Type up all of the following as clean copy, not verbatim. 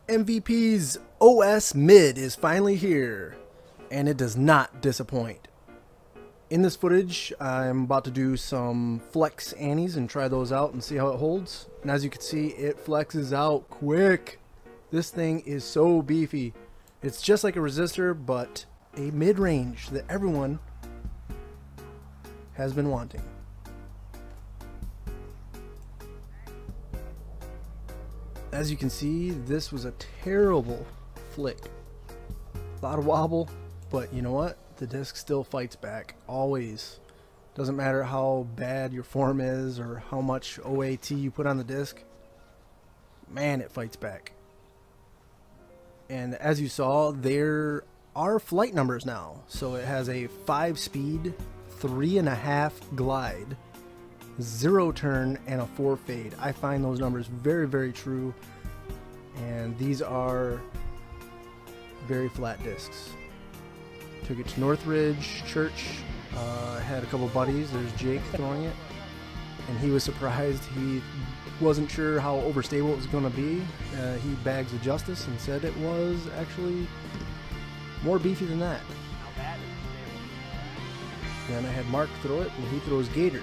MVP's OS Mid is finally here, and it does not disappoint. In this footage, I'm about to do some flex annies and try those out and see how it holds. And as you can see, it flexes out quick. This thing is so beefy. It's just like a resistor, but a mid-range that everyone has been wanting. As you can see, this was a terrible flick. A lot of wobble, but you know what? The disc still fights back, always. Doesn't matter how bad your form is or how much OAT you put on the disc. Man, it fights back. And as you saw, there are flight numbers now. So it has a 5-speed, 3.5 glide, 0 turn, and a 4 fade. I find those numbers very, very true. And these are very flat discs. Took it to Northridge Church. Had a couple buddies. There's Jake throwing it, and he was surprised. He wasn't sure how overstable it was going to be. He bags the justice and said it was actually more beefy than that. Then I had Mark throw it, and he throws gators.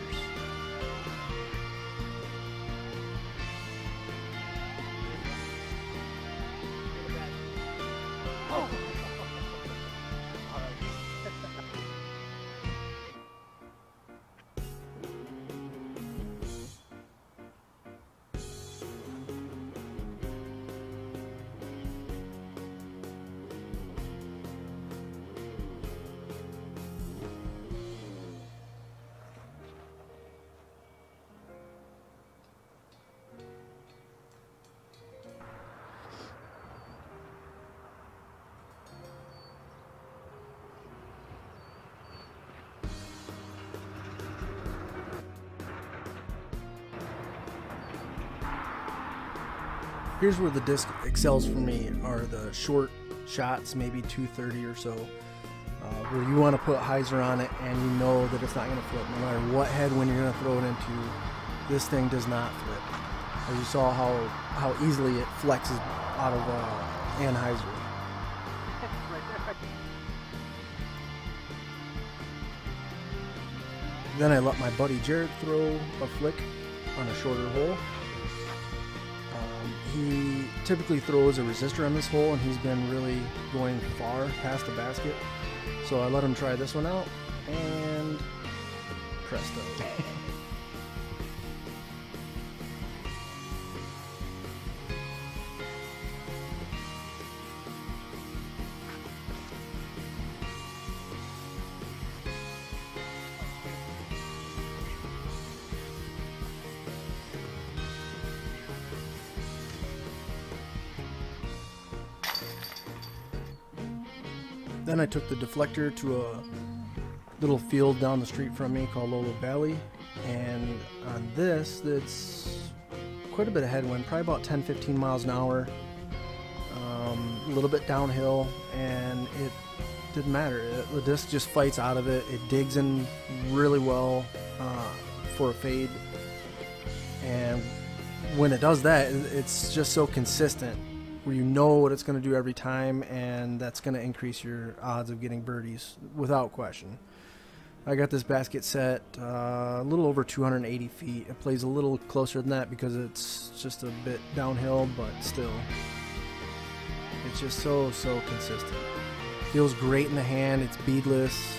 Here's where the disc excels for me, are the short shots, maybe 230 or so, where you want to put hyzer on it and you know that it's not going to flip. No matter what headwind you're going to throw it into, this thing does not flip. As you saw how easily it flexes out of an hyzer. Then I let my buddy Jared throw a flick on a shorter hole. He typically throws a resistor on this hole, and he's been really going far past the basket. So I let him try this one out, and presto. Then I took the deflector to a little field down the street from me called Lolo Valley, and on this, it's quite a bit of headwind, probably about 10-15 miles an hour, a little bit downhill, and it didn't matter. The disc just fights out of it. It digs in really well for a fade, and when it does that, it's just so consistent, where you know what it's going to do every time, and that's going to increase your odds of getting birdies without question. I got this basket set a little over 280 feet. It plays a little closer than that because it's just a bit downhill, but still, it's just so consistent. Feels great in the hand. It's beadless,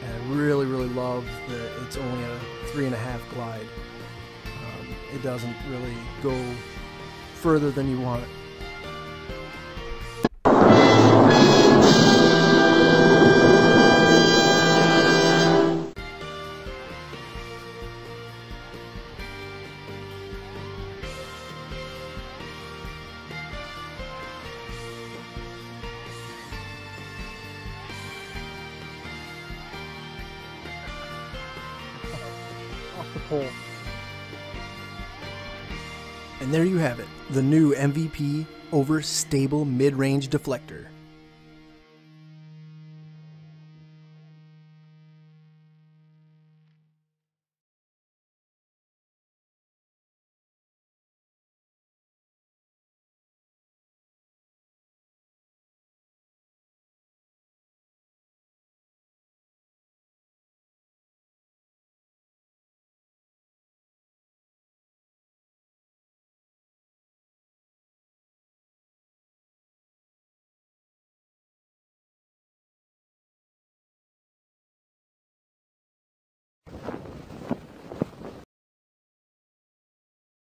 and I really love that it's only a 3.5 glide. It doesn't really go further than you want. Off the pole. And there you have it, the new MVP OVERSTABLE mid-range deflector.